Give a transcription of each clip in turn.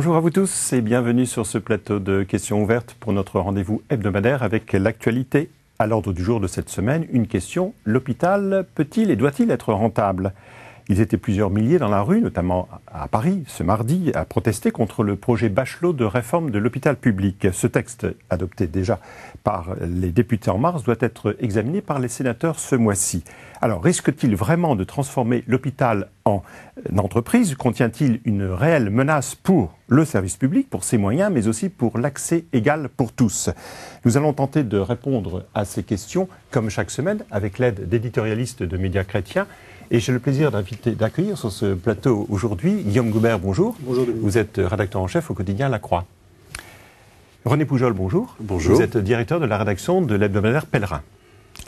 Bonjour à vous tous et bienvenue sur ce plateau de questions ouvertes pour notre rendez-vous hebdomadaire avec l'actualité. À l'ordre du jour de cette semaine, une question. L'hôpital peut-il et doit-il être rentable ? Ils étaient plusieurs milliers dans la rue, notamment à Paris, ce mardi, à protester contre le projet Bachelot de réforme de l'hôpital public. Ce texte, adopté déjà par les députés En Marche, doit être examiné par les sénateurs ce mois-ci. Alors, risque-t-il vraiment de transformer l'hôpital en entreprise ? Contient-il une réelle menace pour le service public, pour ses moyens, mais aussi pour l'accès égal pour tous ? Nous allons tenter de répondre à ces questions, comme chaque semaine, avec l'aide d'éditorialistes de médias chrétiens. Et j'ai le plaisir d'accueillir sur ce plateau aujourd'hui Guillaume Goubert, bonjour. Bonjour Denis. Vous êtes rédacteur en chef au quotidien La Croix. René Poujol, bonjour. Bonjour. Vous êtes directeur de la rédaction de l'hebdomadaire Pèlerin.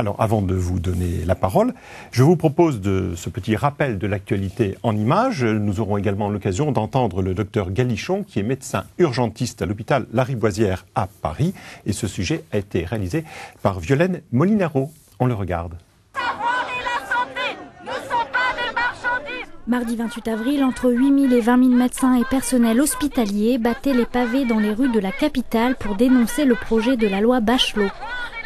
Alors, avant de vous donner la parole, je vous propose ce petit rappel de l'actualité en images. Nous aurons également l'occasion d'entendre le docteur Galichon, qui est médecin urgentiste à l'hôpital Lariboisière à Paris. Et ce sujet a été réalisé par Violaine Molinaro. On le regarde. Mardi 28 avril, entre 8 000 et 20 000 médecins et personnels hospitaliers battaient les pavés dans les rues de la capitale pour dénoncer le projet de la loi Bachelot.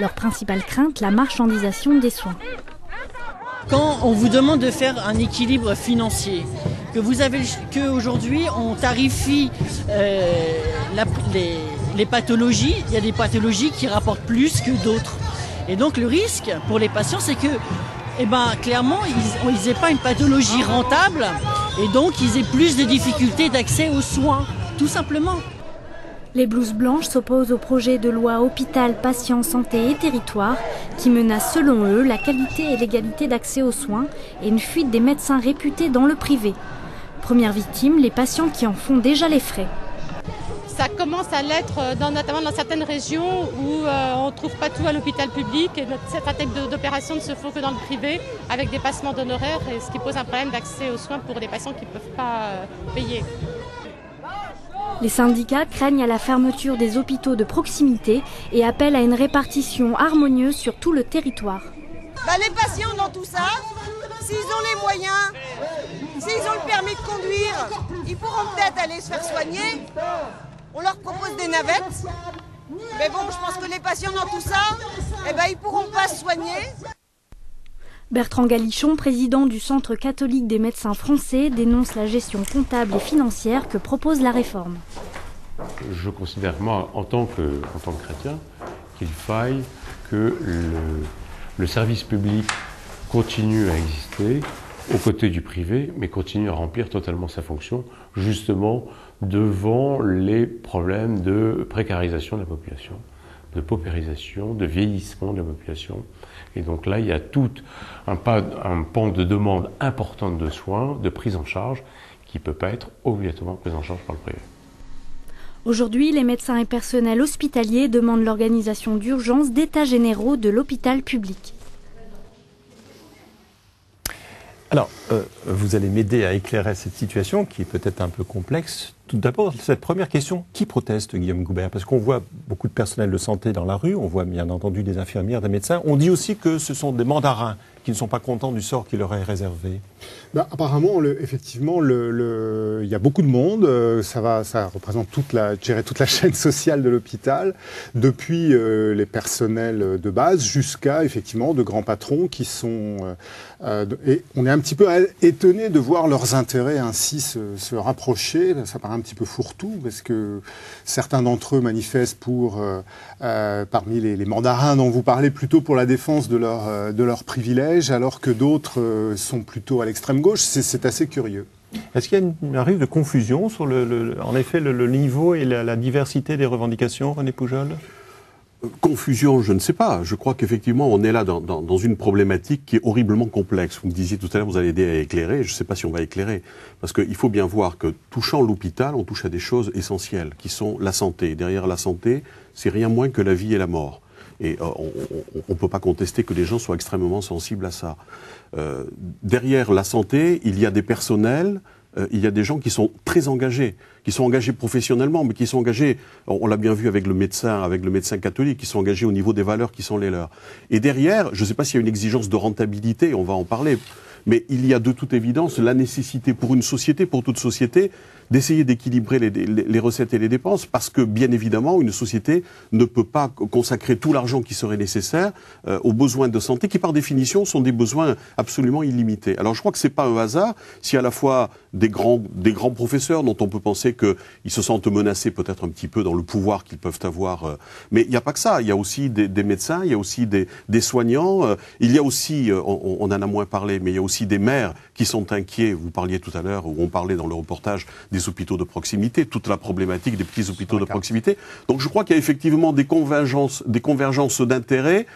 Leur principale crainte, la marchandisation des soins. Quand on vous demande de faire un équilibre financier, qu'aujourd'hui on tarifie les pathologies, il y a des pathologies qui rapportent plus que d'autres. Et donc le risque pour les patients, c'est que clairement, ils n'aient pas une pathologie rentable et donc ils aient plus de difficultés d'accès aux soins, tout simplement. Les blouses blanches s'opposent au projet de loi Hôpital, Patients, Santé et Territoire qui menace selon eux la qualité et l'égalité d'accès aux soins et une fuite des médecins réputés dans le privé. Première victime, les patients qui en font déjà les frais. Ça commence à l'être, notamment dans certaines régions où on ne trouve pas tout à l'hôpital public et certains types d'opérations ne se font que dans le privé avec des passements d'honoraires, et ce qui pose un problème d'accès aux soins pour des patients qui ne peuvent pas payer. Les syndicats craignent à la fermeture des hôpitaux de proximité et appellent à une répartition harmonieuse sur tout le territoire. Les patients dans tout ça, s'ils ont les moyens, s'ils ont le permis de conduire, ils pourront peut-être aller se faire soigner. On leur propose des navettes, mais bon, je pense que les patients dans tout ça, ils pourront pas se soigner. Bertrand Galichon, président du Centre catholique des médecins français, dénonce la gestion comptable et financière que propose la réforme. Je considère, moi, en tant que chrétien, qu'il faille que le service public continue à exister aux côtés du privé, mais continue à remplir totalement sa fonction, justement devant les problèmes de précarisation de la population, de paupérisation, de vieillissement de la population. Et donc là, il y a tout un pan de demande importante de soins, de prise en charge, qui ne peut pas être obligatoirement prise en charge par le privé. Aujourd'hui, les médecins et personnels hospitaliers demandent l'organisation d'urgence d'états généraux de l'hôpital public. Alors, vous allez m'aider à éclairer cette situation qui est peut-être un peu complexe. Tout d'abord, cette première question, qui proteste, Guillaume Goubert ? Parce qu'on voit beaucoup de personnel de santé dans la rue, on voit bien entendu des infirmières, des médecins. On dit aussi que ce sont des mandarins qui ne sont pas contents du sort qui leur est réservé. Apparemment, effectivement, il y a beaucoup de monde. Ça représente toute la chaîne sociale de l'hôpital, depuis les personnels de base jusqu'à effectivement de grands patrons qui sont. Et on est un petit peu étonné de voir leurs intérêts ainsi se rapprocher. Ça paraît un petit peu fourre-tout parce que certains d'entre eux manifestent parmi les mandarins dont vous parlez, plutôt pour la défense de leurs privilèges, alors que d'autres sont plutôt à l'extrême gauche. C'est assez curieux. Est-ce qu'il y a un risque de confusion sur en effet le niveau et la diversité des revendications, René Poujol ? Confusion, je ne sais pas. Je crois qu'effectivement, on est là dans une problématique qui est horriblement complexe. Vous me disiez tout à l'heure, vous allez aider à éclairer. Je ne sais pas si on va éclairer. Parce qu'il faut bien voir que, touchant l'hôpital, on touche à des choses essentielles, qui sont la santé. Derrière la santé, c'est rien moins que la vie et la mort. Et on ne peut pas contester que les gens soient extrêmement sensibles à ça. Derrière la santé, il y a des personnels, il y a des gens qui sont très engagés, qui sont engagés professionnellement, mais qui sont engagés, on l'a bien vu avec le médecin catholique, qui sont engagés au niveau des valeurs qui sont les leurs. Et derrière, je ne sais pas s'il y a une exigence de rentabilité, on va en parler, mais il y a de toute évidence la nécessité pour une société, pour toute société, d'essayer d'équilibrer les recettes et les dépenses, parce que, bien évidemment, une société ne peut pas consacrer tout l'argent qui serait nécessaire aux besoins de santé, qui par définition sont des besoins absolument illimités. Alors je crois que c'est pas un hasard si à la fois des grands professeurs dont on peut penser qu'ils se sentent menacés peut-être un petit peu dans le pouvoir qu'ils peuvent avoir, mais il n'y a pas que ça, il y a aussi des médecins, il y a aussi des soignants, il y a aussi, on en a moins parlé, mais il y a aussi des maires qui sont inquiets. Vous parliez tout à l'heure, ou on parlait dans le reportage des hôpitaux de proximité, toute la problématique des petits hôpitaux de proximité. Donc je crois qu'il y a effectivement des convergences d'intérêts.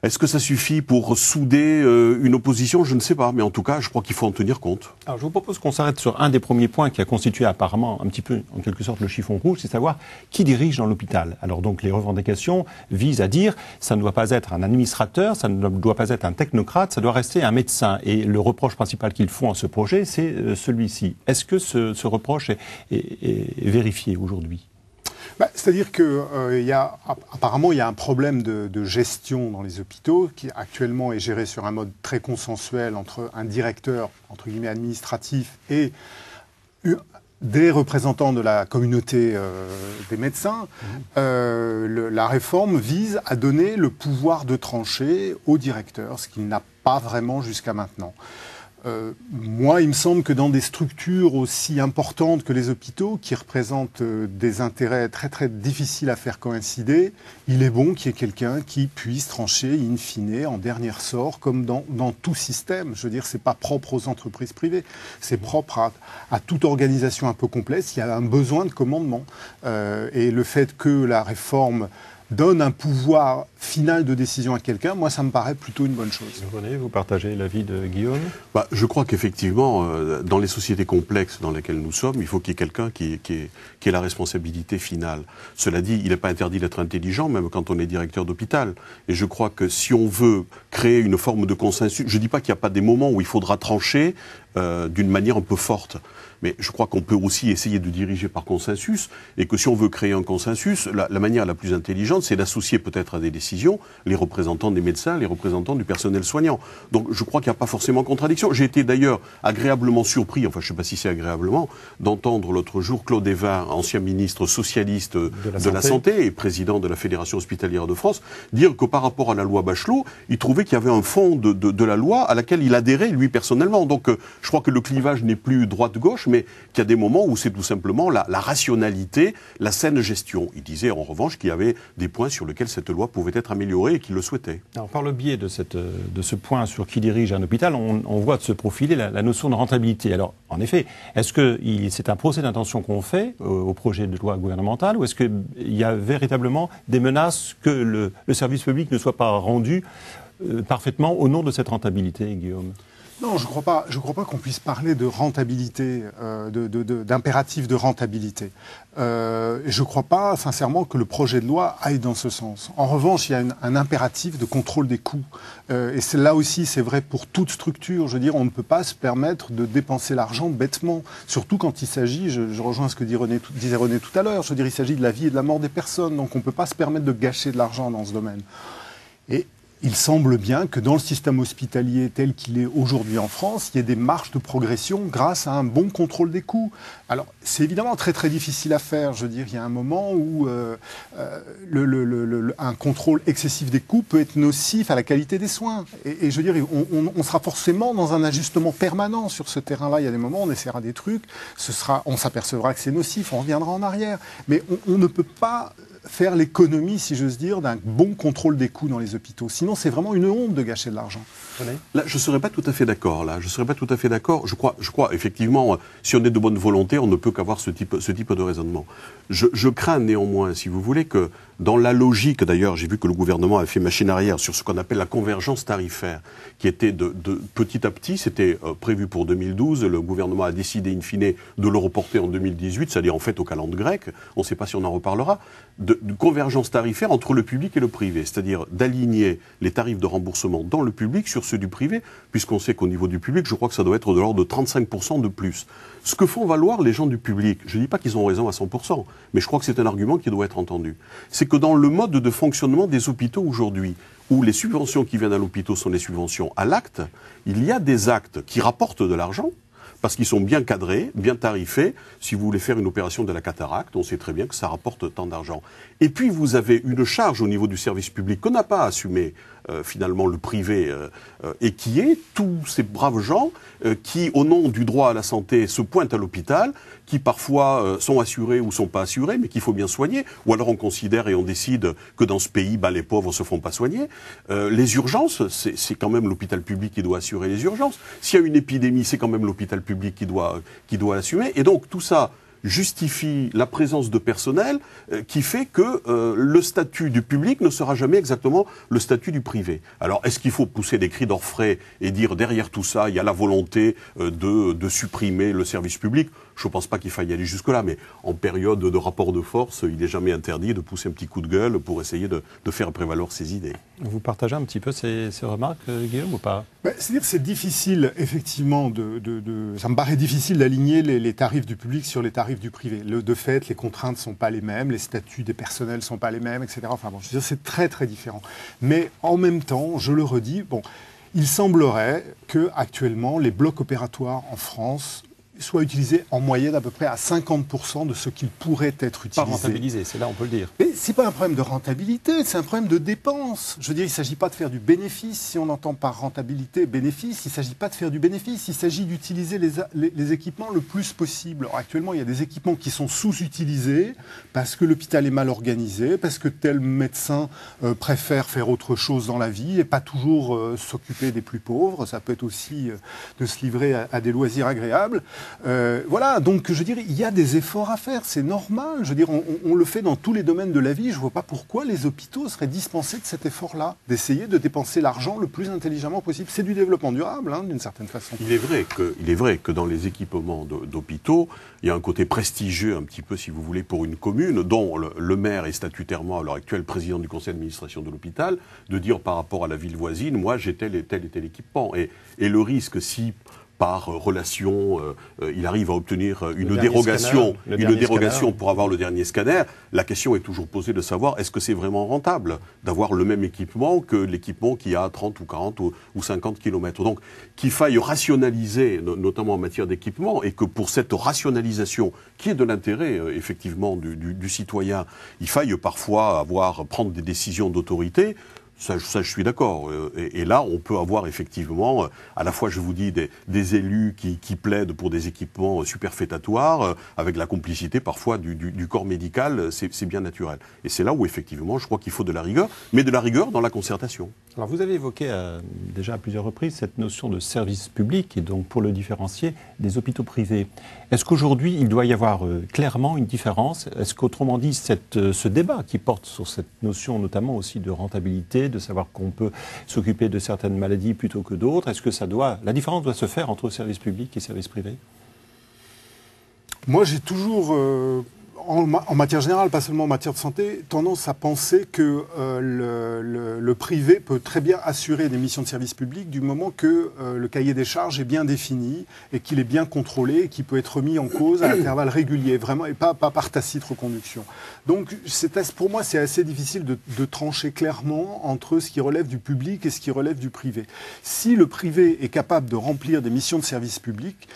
Est-ce que ça suffit pour souder une opposition? Je ne sais pas, mais en tout cas, je crois qu'il faut en tenir compte. Alors, je vous propose qu'on s'arrête sur un des premiers points qui a constitué apparemment un petit peu, en quelque sorte, le chiffon rouge, c'est savoir qui dirige dans l'hôpital. Alors donc, les revendications visent à dire, ça ne doit pas être un administrateur, ça ne doit pas être un technocrate, ça doit rester un médecin. Et le reproche principal qu'ils font à ce projet, c'est celui-ci. Est-ce que ce reproche est vérifié aujourd'hui? C'est-à-dire qu'apparemment, il y a un problème de gestion dans les hôpitaux qui actuellement est géré sur un mode très consensuel entre un directeur, entre guillemets, administratif et des représentants de la communauté des médecins. La réforme vise à donner le pouvoir de trancher au directeur, ce qu'il n'a pas vraiment jusqu'à maintenant. Moi, il me semble que dans des structures aussi importantes que les hôpitaux, qui représentent des intérêts très très difficiles à faire coïncider, il est bon qu'il y ait quelqu'un qui puisse trancher in fine, en dernier ressort, comme dans tout système. Je veux dire, c'est pas propre aux entreprises privées, c'est propre à toute organisation un peu complexe. Il y a un besoin de commandement. Et le fait que la réforme donne un pouvoir final de décision à quelqu'un, moi ça me paraît plutôt une bonne chose. René, vous partagez l'avis de Guillaume? Je crois qu'effectivement, dans les sociétés complexes dans lesquelles nous sommes, il faut qu'il y ait quelqu'un qui ait la responsabilité finale. Cela dit, il n'est pas interdit d'être intelligent, même quand on est directeur d'hôpital. Et je crois que si on veut créer une forme de consensus, je ne dis pas qu'il n'y a pas des moments où il faudra trancher d'une manière un peu forte. Mais je crois qu'on peut aussi essayer de diriger par consensus, et que si on veut créer un consensus, la manière la plus intelligente, c'est d'associer peut-être à des décisions les représentants des médecins, les représentants du personnel soignant. Donc je crois qu'il n'y a pas forcément contradiction. J'ai été d'ailleurs agréablement surpris, enfin je ne sais pas si c'est agréablement, d'entendre l'autre jour Claude Évin, ancien ministre socialiste de la Santé et président de la Fédération hospitalière de France, dire que par rapport à la loi Bachelot, il trouvait qu'il y avait un fond de la loi à laquelle il adhérait lui personnellement. Donc je crois que le clivage n'est plus droite-gauche, mais qu'il y a des moments où c'est tout simplement la rationalité, la saine gestion. Il disait en revanche qu'il y avait des points sur lesquels cette loi pouvait être améliorée et qu'il le souhaitait. Alors, par le biais de ce point sur qui dirige un hôpital, on voit de se profiler la notion de rentabilité. Alors, en effet, est-ce que c'est un procès d'intention qu'on fait au projet de loi gouvernementale, ou est-ce qu'il y a véritablement des menaces que le service public ne soit pas rendu parfaitement au nom de cette rentabilité, Guillaume? Non, je crois pas qu'on puisse parler de rentabilité, d'impératif de rentabilité. Je crois pas, sincèrement, que le projet de loi aille dans ce sens. En revanche, il y a un impératif de contrôle des coûts. Et là aussi, c'est vrai pour toute structure. Je veux dire, on ne peut pas se permettre de dépenser l'argent bêtement. Surtout quand il s'agit, je rejoins ce que disait René tout à l'heure, je veux dire, il s'agit de la vie et de la mort des personnes. Donc on ne peut pas se permettre de gâcher de l'argent dans ce domaine. Et il semble bien que dans le système hospitalier tel qu'il est aujourd'hui en France, il y ait des marges de progression grâce à un bon contrôle des coûts. Alors, c'est évidemment très très difficile à faire. Je veux dire, il y a un moment où un contrôle excessif des coûts peut être nocif à la qualité des soins. Et je veux dire, on sera forcément dans un ajustement permanent sur ce terrain-là. Il y a des moments où on essaiera des trucs, on s'apercevra que c'est nocif, on reviendra en arrière. Mais on ne peut pas faire l'économie, si j'ose dire, d'un bon contrôle des coûts dans les hôpitaux. Sinon, c'est vraiment une honte de gâcher de l'argent. Là, je ne serais pas tout à fait d'accord. Je crois, effectivement, si on est de bonne volonté, on ne peut qu'avoir ce type de raisonnement. Je crains néanmoins, si vous voulez, que dans la logique, d'ailleurs, j'ai vu que le gouvernement a fait machine arrière sur ce qu'on appelle la convergence tarifaire, qui était de petit à petit, c'était prévu pour 2012, le gouvernement a décidé in fine de le reporter en 2018, c'est-à-dire en fait au calendrier grec, on ne sait pas si on en reparlera, de convergence tarifaire entre le public et le privé, c'est-à-dire d'aligner les tarifs de remboursement dans le public sur ceux du privé, puisqu'on sait qu'au niveau du public, je crois que ça doit être de l'ordre de 35% de plus. Ce que font valoir les gens du public, je ne dis pas qu'ils ont raison à 100%, mais je crois que c'est un argument qui doit être entendu. C'est que dans le mode de fonctionnement des hôpitaux aujourd'hui, où les subventions qui viennent à l'hôpital sont des subventions à l'acte, il y a des actes qui rapportent de l'argent, parce qu'ils sont bien cadrés, bien tarifés. Si vous voulez faire une opération de la cataracte, on sait très bien que ça rapporte tant d'argent. Et puis vous avez une charge au niveau du service public qu'on n'a pas assumé finalement le privé, et qui est tous ces braves gens qui, au nom du droit à la santé, se pointent à l'hôpital, qui parfois sont assurés ou sont pas assurés, mais qu'il faut bien soigner. Ou alors on considère et on décide que dans ce pays, les pauvres se font pas soigner. Les urgences, c'est quand même l'hôpital public qui doit assurer les urgences. S'il y a une épidémie, c'est quand même l'hôpital public qui doit l'assumer. Et donc tout ça justifie la présence de personnel qui fait que le statut du public ne sera jamais exactement le statut du privé. Alors, est-ce qu'il faut pousser des cris d'orfraie et dire derrière tout ça, il y a la volonté de supprimer le service public ? Je ne pense pas qu'il faille aller jusque-là, mais en période de rapport de force, il n'est jamais interdit de pousser un petit coup de gueule pour essayer de faire prévaloir ses idées. Vous partagez un petit peu ces remarques, Guillaume, ou pas ? C'est-à-dire que c'est difficile, effectivement, ça me paraît difficile d'aligner les tarifs du public sur les tarifs du privé. De fait, les contraintes ne sont pas les mêmes, les statuts des personnels ne sont pas les mêmes, etc. Enfin bon, je veux dire, c'est très très différent. Mais en même temps, je le redis, il semblerait que actuellement les blocs opératoires en France soit utilisé en moyenne à peu près à 50% de ce qu'il pourrait être utilisé. Pas rentabilisé, c'est là on peut le dire. Mais c'est pas un problème de rentabilité, c'est un problème de dépense. Je veux dire, il ne s'agit pas de faire du bénéfice. Si on entend par rentabilité, bénéfice, il ne s'agit pas de faire du bénéfice, il s'agit d'utiliser les équipements le plus possible. Alors, actuellement, il y a des équipements qui sont sous-utilisés parce que l'hôpital est mal organisé, parce que tel médecin préfère faire autre chose dans la vie et pas toujours s'occuper des plus pauvres. Ça peut être aussi de se livrer à des loisirs agréables. Voilà, donc je veux dire, il y a des efforts à faire, c'est normal. Je veux dire, on le fait dans tous les domaines de la vie. Je ne vois pas pourquoi les hôpitaux seraient dispensés de cet effort-là, d'essayer de dépenser l'argent le plus intelligemment possible. C'est du développement durable, d'une certaine façon. Il est vrai que dans les équipements d'hôpitaux, il y a un côté prestigieux, un petit peu, si vous voulez, pour une commune, dont le maire est statutairement, à l'heure actuelle, président du conseil d'administration de l'hôpital, de dire par rapport à la ville voisine, moi j'ai tel et tel équipement. Et le risque, si par relation, il arrive à obtenir une dérogation pour avoir le dernier scanner, la question est toujours posée de savoir est-ce que c'est vraiment rentable d'avoir le même équipement que l'équipement qui a 30 ou 40 ou 50 km. Donc qu'il faille rationaliser, notamment en matière d'équipement, et que pour cette rationalisation, qui est de l'intérêt effectivement du citoyen, il faille parfois prendre des décisions d'autorité. Ça, je suis d'accord. Et là, on peut avoir effectivement, à la fois, je vous dis, des élus qui plaident pour des équipements superfétatoires, avec la complicité parfois du corps médical, c'est bien naturel. Et c'est là où, effectivement, je crois qu'il faut de la rigueur, mais de la rigueur dans la concertation. Alors, vous avez évoqué déjà à plusieurs reprises cette notion de service public, et donc, pour le différencier, des hôpitaux privés. Est-ce qu'aujourd'hui, il doit y avoir clairement une différence ? Est-ce qu'autrement dit, ce débat qui porte sur cette notion, notamment aussi de rentabilité, de savoir qu'on peut s'occuper de certaines maladies plutôt que d'autres, est-ce que la différence doit se faire entre service public et service privé ? Moi, j'ai toujours, en matière générale, pas seulement en matière de santé, tendance à penser que le privé peut très bien assurer des missions de service public du moment que le cahier des charges est bien défini et qu'il est bien contrôlé et qu'il peut être remis en cause à intervalles réguliers, vraiment, et pas par tacite reconduction. Donc, pour moi, c'est assez difficile de trancher clairement entre ce qui relève du public et ce qui relève du privé. Si le privé est capable de remplir des missions de service public,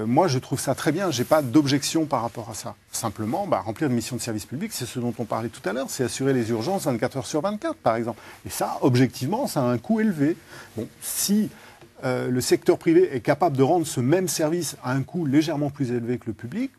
moi, je trouve ça très bien. Je n'ai pas d'objection par rapport à ça. Simplement, remplir une mission de service public, c'est ce dont on parlait tout à l'heure, c'est assurer les urgences 24 heures sur 24, par exemple. Et ça, objectivement, ça a un coût élevé. Bon, si le secteur privé est capable de rendre ce même service à un coût légèrement plus élevé que le public,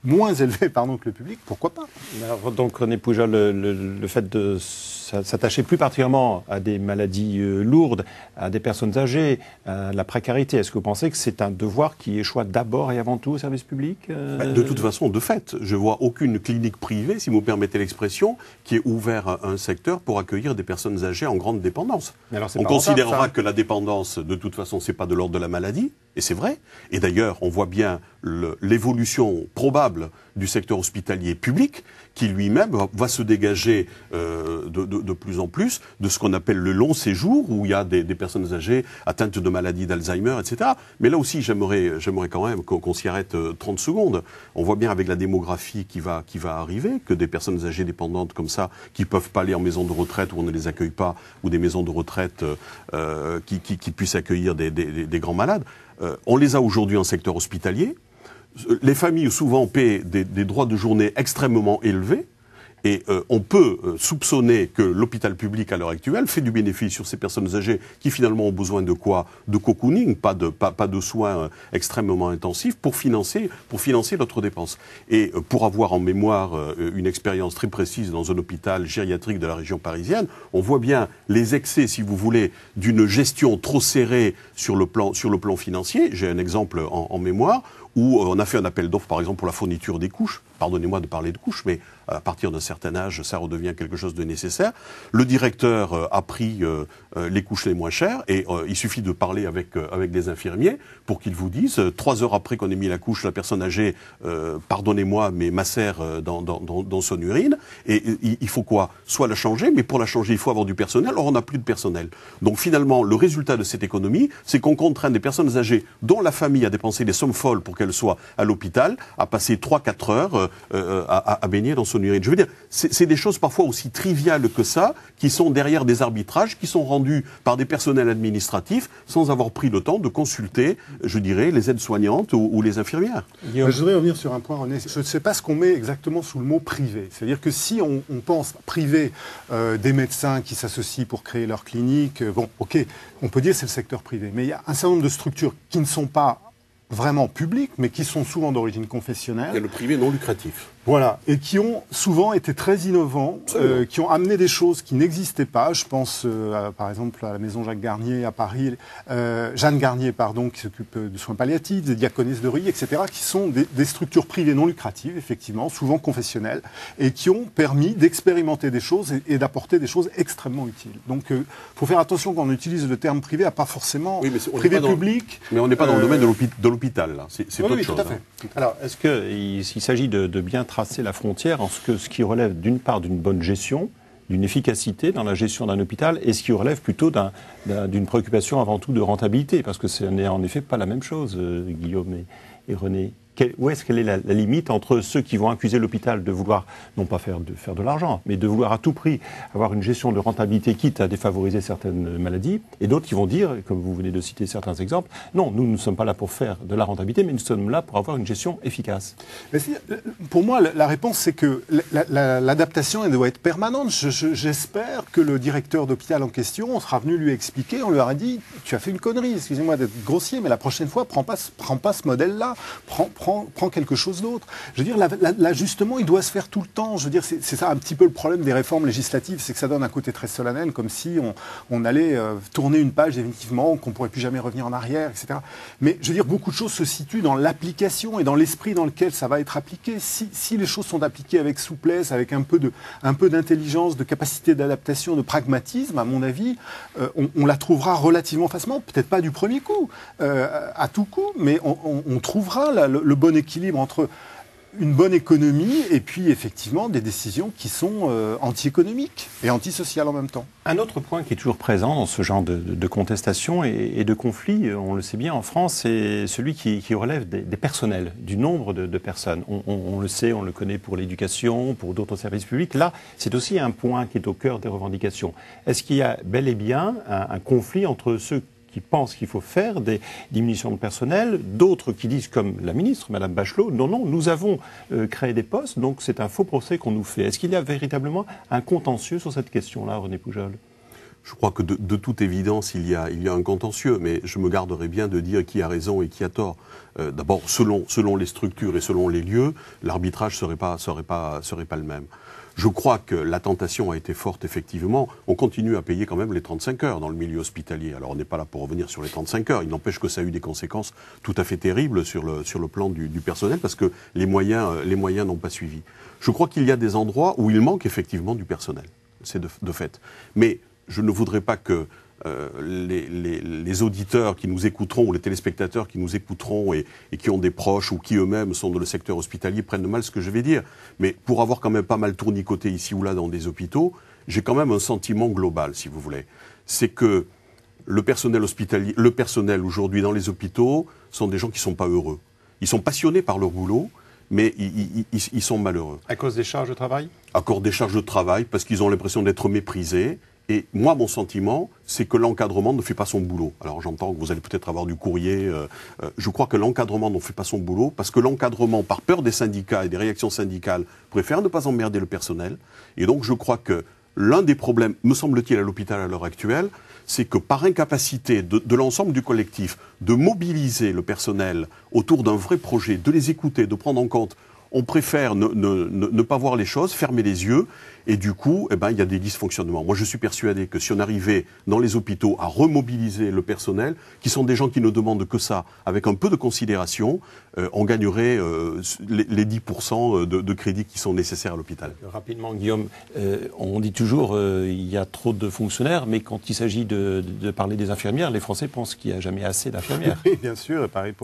moins élevé, que le public, pourquoi pas ? Alors, donc, René Poujol, le fait de s'attacher plus particulièrement à des maladies lourdes, à des personnes âgées, à la précarité, est-ce que vous pensez que c'est un devoir qui échoit d'abord et avant tout au service public ? De toute façon, de fait, je ne vois aucune clinique privée, si vous me permettez l'expression, qui est ouvert à un secteur pour accueillir des personnes âgées en grande dépendance. On considérera que la dépendance, de toute façon, ce n'est pas de l'ordre de la maladie, et c'est vrai. Et d'ailleurs, on voit bien l'évolution probable du secteur hospitalier public, qui lui-même va se dégager de plus en plus de ce qu'on appelle le long séjour, où il y a des personnes âgées atteintes de maladies d'Alzheimer, etc. Mais là aussi, j'aimerais quand même qu'on s'y arrête 30 secondes. On voit bien avec la démographie qui va arriver, que des personnes âgées dépendantes comme ça, qui peuvent pas aller en maison de retraite où on ne les accueille pas, ou des maisons de retraite qui puissent accueillir des grands malades, on les a aujourd'hui en secteur hospitalier. Les familles souvent paient des droits de journée extrêmement élevés. Et on peut soupçonner que l'hôpital public à l'heure actuelle fait du bénéfice sur ces personnes âgées qui finalement ont besoin de quoi? De cocooning, pas de soins extrêmement intensifs pour financer notre dépense. Et pour avoir en mémoire une expérience très précise dans un hôpital gériatrique de la région parisienne, on voit bien les excès, si vous voulez, d'une gestion trop serrée sur le plan financier. J'ai un exemple en mémoire où on a fait un appel d'offres, par exemple, pour la fourniture des couches. Pardonnez-moi de parler de couches, mais à partir d'un certain âge, ça redevient quelque chose de nécessaire. Le directeur a pris les couches les moins chères et il suffit de parler avec des infirmiers pour qu'ils vous disent, 3 heures après qu'on ait mis la couche, la personne âgée, pardonnez-moi, mais macère dans son urine. Et il faut quoi? Soit la changer, mais pour la changer, il faut avoir du personnel. Or, on n'a plus de personnel. Donc finalement, le résultat de cette économie, c'est qu'on contraint des personnes âgées dont la famille a dépensé des sommes folles pour qu'elles soient à l'hôpital, à passer 3-4 heures à baigner dans son urine. Je veux dire, c'est des choses parfois aussi triviales que ça, qui sont derrière des arbitrages, qui sont rendus par des personnels administratifs, sans avoir pris le temps de consulter, je dirais, les aides-soignantes ou les infirmières. Je voudrais revenir sur un point, René. Je ne sais pas ce qu'on met exactement sous le mot privé. C'est-à-dire que si on pense privé des médecins qui s'associent pour créer leur clinique, bon, ok, on peut dire que c'est le secteur privé. Mais il y a un certain nombre de structures qui ne sont pas vraiment publiques, mais qui sont souvent d'origine confessionnelle. Il y a le privé non lucratif. Voilà, et qui ont souvent été très innovants, qui ont amené des choses qui n'existaient pas. Je pense par exemple à la maison Jacques Garnier à Paris, Jeanne Garnier, pardon, qui s'occupe de soins palliatifs, des diaconesses de Rueil, etc., qui sont des structures privées non lucratives, effectivement, souvent confessionnelles, et qui ont permis d'expérimenter des choses et d'apporter des choses extrêmement utiles. Donc, faut faire attention quand on utilise le terme privé, à pas forcément privé-public. Mais on n'est pas dans le domaine de l'hôpital, là. C'est autre chose. Tout à fait. Alors, est-ce qu'il s'agit de bien tracer la frontière en ce qui relève d'une part d'une bonne gestion, d'une efficacité dans la gestion d'un hôpital, et ce qui relève plutôt d'une préoccupation avant tout de rentabilité, parce que ce n'est en effet pas la même chose, Guillaume et René. Où est-ce qu'elle est la limite entre ceux qui vont accuser l'hôpital de vouloir, non pas faire de l'argent, mais de vouloir à tout prix avoir une gestion de rentabilité quitte à défavoriser certaines maladies, et d'autres qui vont dire, comme vous venez de citer certains exemples, non, nous ne sommes pas là pour faire de la rentabilité, mais nous sommes là pour avoir une gestion efficace. Mais pour moi, la réponse, c'est que l'adaptation, elle doit être permanente. J'espère que le directeur d'hôpital en question, on sera venu lui expliquer, on lui aura dit, tu as fait une connerie, excusez-moi d'être grossier, mais la prochaine fois, prends pas ce modèle-là, prends quelque chose d'autre. Je veux dire, l'ajustement, il doit se faire tout le temps. Je veux dire, c'est ça un petit peu le problème des réformes législatives, c'est que ça donne un côté très solennel, comme si on allait tourner une page définitivement, qu'on ne pourrait plus jamais revenir en arrière, etc. Mais je veux dire, beaucoup de choses se situent dans l'application et dans l'esprit dans lequel ça va être appliqué. Si les choses sont appliquées avec souplesse, avec un peu d'intelligence, de capacité d'adaptation, de pragmatisme, à mon avis, on la trouvera relativement facilement, peut-être pas du premier coup, à tout coup, mais on trouvera le bon équilibre entre une bonne économie et puis effectivement des décisions qui sont anti-économiques et antisociales en même temps. Un autre point qui est toujours présent dans ce genre de contestation et de conflit, on le sait bien en France, c'est celui qui relève des personnels, du nombre de personnes. On le sait, on le connaît pour l'éducation, pour d'autres services publics. Là, c'est aussi un point qui est au cœur des revendications. Est-ce qu'il y a bel et bien un conflit entre ceux qui pensent qu'il faut faire des diminutions de personnel, d'autres qui disent, comme la ministre, Madame Bachelot, non, nous avons créé des postes, donc c'est un faux procès qu'on nous fait. Est-ce qu'il y a véritablement un contentieux sur cette question-là, René Poujol ? Je crois que de toute évidence, il y a un contentieux, mais je me garderai bien de dire qui a raison et qui a tort. D'abord, selon les structures et selon les lieux, l'arbitrage serait pas le même. Je crois que la tentation a été forte, effectivement. On continue à payer quand même les 35 heures dans le milieu hospitalier. Alors, on n'est pas là pour revenir sur les 35 heures. Il n'empêche que ça a eu des conséquences tout à fait terribles sur le plan du personnel parce que les moyens n'ont pas suivi. Je crois qu'il y a des endroits où il manque effectivement du personnel. C'est de fait. Mais je ne voudrais pas que les auditeurs qui nous écouteront ou les téléspectateurs qui nous écouteront et qui ont des proches ou qui eux-mêmes sont dans le secteur hospitalier prennent mal ce que je vais dire. Mais pour avoir quand même pas mal tournicoté ici ou là dans des hôpitaux, j'ai quand même un sentiment global, si vous voulez. C'est que le personnel hospitalier, le personnel aujourd'hui dans les hôpitaux sont des gens qui ne sont pas heureux. Ils sont passionnés par leur boulot, mais ils sont malheureux. À cause des charges de travail ? À cause des charges de travail, parce qu'ils ont l'impression d'être méprisés. Et moi, mon sentiment, c'est que l'encadrement ne fait pas son boulot. Alors j'entends que vous allez peut-être avoir du courrier. Je crois que l'encadrement ne fait pas son boulot, parce que l'encadrement, par peur des syndicats et des réactions syndicales, préfère ne pas emmerder le personnel. Et donc je crois que l'un des problèmes, me semble-t-il, à l'hôpital à l'heure actuelle, c'est que par incapacité de l'ensemble du collectif de mobiliser le personnel autour d'un vrai projet, de les écouter, de prendre en compte, on préfère ne pas voir les choses, fermer les yeux, et du coup, il y a des dysfonctionnements. Moi, je suis persuadé que si on arrivait dans les hôpitaux à remobiliser le personnel, qui sont des gens qui ne demandent que ça, avec un peu de considération, on gagnerait les 10% de crédits qui sont nécessaires à l'hôpital. Rapidement, Guillaume, on dit toujours il y a trop de fonctionnaires, mais quand il s'agit de parler des infirmières, les Français pensent qu'il n'y a jamais assez d'infirmières. Oui, bien sûr, et pareil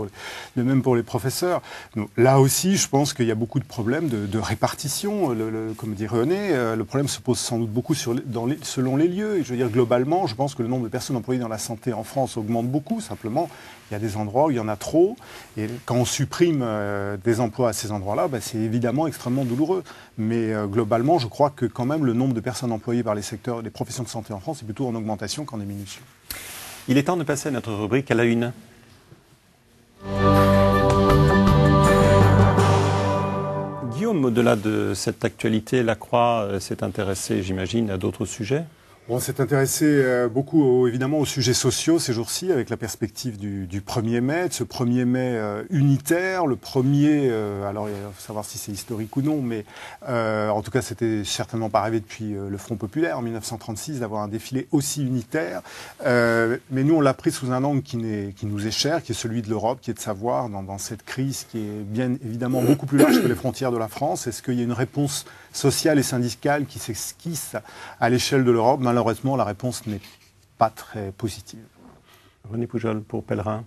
de même pour les professeurs. Donc, là aussi, je pense qu'il y a beaucoup de problèmes de répartition. Comme dit René, le problème se pose sans doute beaucoup selon les lieux. Et je veux dire, globalement, je pense que le nombre de personnes employées dans la santé en France augmente beaucoup. Simplement, il y a des endroits où il y en a trop. Et quand on supprime des emplois à ces endroits-là, c'est évidemment extrêmement douloureux. Mais globalement, je crois que quand même le nombre de personnes employées par les professions de santé en France est plutôt en augmentation qu'en diminution. Il est temps de passer à notre rubrique à la une. Guillaume, au-delà de cette actualité, la Croix s'est intéressée, j'imagine, à d'autres sujets ? On s'est intéressé beaucoup évidemment aux sujets sociaux ces jours-ci avec la perspective du 1er mai, de ce 1er mai unitaire, le premier, alors il faut savoir si c'est historique ou non, mais en tout cas c'était certainement pas arrivé depuis le Front Populaire en 1936 d'avoir un défilé aussi unitaire, mais nous on l'a pris sous un angle qui nous est cher, qui est celui de l'Europe, qui est de savoir dans cette crise qui est bien évidemment beaucoup plus large que les frontières de la France, est-ce qu'il y a une réponse sociale et syndicale qui s'esquisse à l'échelle de l'Europe? Malheureusement, la réponse n'est pas très positive. René Poujol, pour Pèlerin.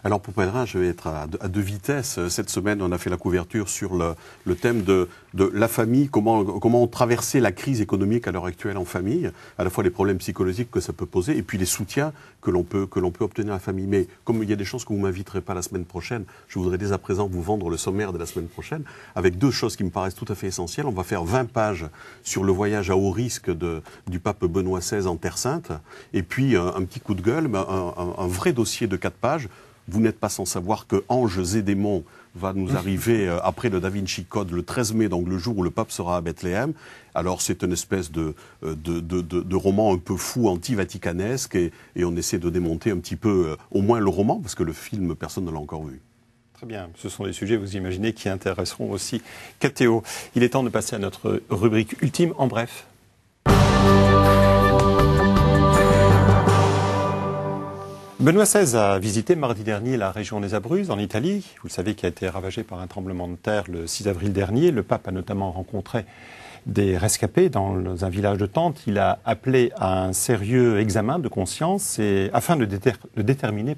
Alors pour Pèlerin, je vais être à deux vitesses. Cette semaine, on a fait la couverture sur le thème de la famille, comment traverser la crise économique à l'heure actuelle en famille, à la fois les problèmes psychologiques que ça peut poser et puis les soutiens que l'on peut obtenir à la famille. Mais comme il y a des chances que vous ne m'inviterez pas la semaine prochaine, je voudrais dès à présent vous vendre le sommaire de la semaine prochaine avec deux choses qui me paraissent tout à fait essentielles. On va faire 20 pages sur le voyage à haut risque du pape Benoît XVI en Terre Sainte et puis un petit coup de gueule, un vrai dossier de 4 pages. Vous n'êtes pas sans savoir que Anges et démons va nous arriver après le Da Vinci Code le 13 mai, donc le jour où le pape sera à Bethléem. Alors c'est une espèce de roman un peu fou, anti-vaticanesque, et on essaie de démonter un petit peu, au moins le roman, parce que le film, personne ne l'a encore vu. Très bien, ce sont des sujets, vous imaginez, qui intéresseront aussi Cathéo. Il est temps de passer à notre rubrique ultime, en bref. Benoît XVI a visité mardi dernier la région des Abruzzes, en Italie. Vous le savez, qui a été ravagée par un tremblement de terre le 6 avril dernier. Le pape a notamment rencontré des rescapés dans un village de Tente. Il a appelé à un sérieux examen de conscience afin de déterminer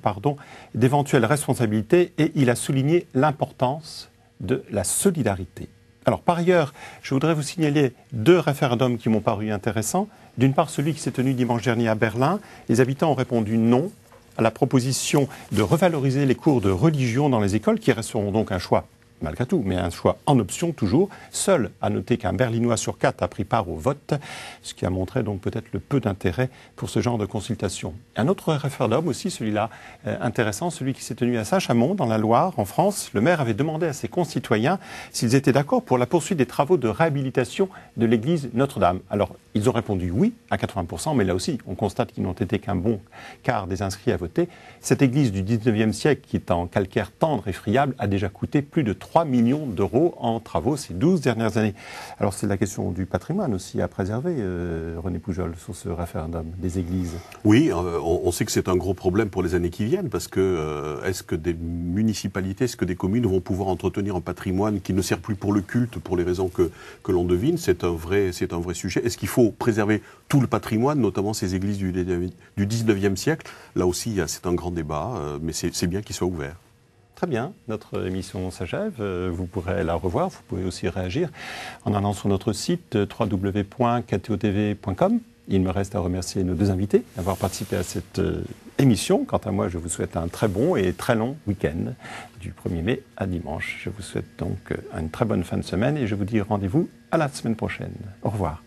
d'éventuelles responsabilités, et il a souligné l'importance de la solidarité. Alors, par ailleurs, je voudrais vous signaler 2 référendums qui m'ont paru intéressants. D'une part, celui qui s'est tenu dimanche dernier à Berlin. Les habitants ont répondu non à la proposition de revaloriser les cours de religion dans les écoles, qui resteront donc un choix, malgré tout, mais un choix en option toujours. Seul, à noter qu'un Berlinois sur 4 a pris part au vote, ce qui a montré donc peut-être le peu d'intérêt pour ce genre de consultation. Un autre référendum aussi, celui-là intéressant, celui qui s'est tenu à Saint-Chamond, dans la Loire, en France. Le maire avait demandé à ses concitoyens s'ils étaient d'accord pour la poursuite des travaux de réhabilitation de l'église Notre-Dame. Alors, ils ont répondu oui à 80%, mais là aussi, on constate qu'ils n'ont été qu'un bon quart des inscrits à voter. Cette église du 19e siècle, qui est en calcaire tendre et friable, a déjà coûté plus de 3 3 millions d'euros en travaux ces 12 dernières années. Alors c'est la question du patrimoine aussi à préserver, René Poujol, sur ce référendum des églises. Oui, on sait que c'est un gros problème pour les années qui viennent, parce que est-ce que des municipalités, est-ce que des communes vont pouvoir entretenir un patrimoine qui ne sert plus pour le culte, pour les raisons que l'on devine? C'est un vrai sujet. Est-ce qu'il faut préserver tout le patrimoine, notamment ces églises du 19e siècle? Là aussi, c'est un grand débat, mais c'est bien qu'il soit ouvert. Très bien, notre émission s'achève. Vous pourrez la revoir, vous pouvez aussi réagir en allant sur notre site www.ktotv.com. Il me reste à remercier nos 2 invités d'avoir participé à cette émission. Quant à moi, je vous souhaite un très bon et très long week-end du 1er mai à dimanche. Je vous souhaite donc une très bonne fin de semaine et je vous dis rendez-vous à la semaine prochaine. Au revoir.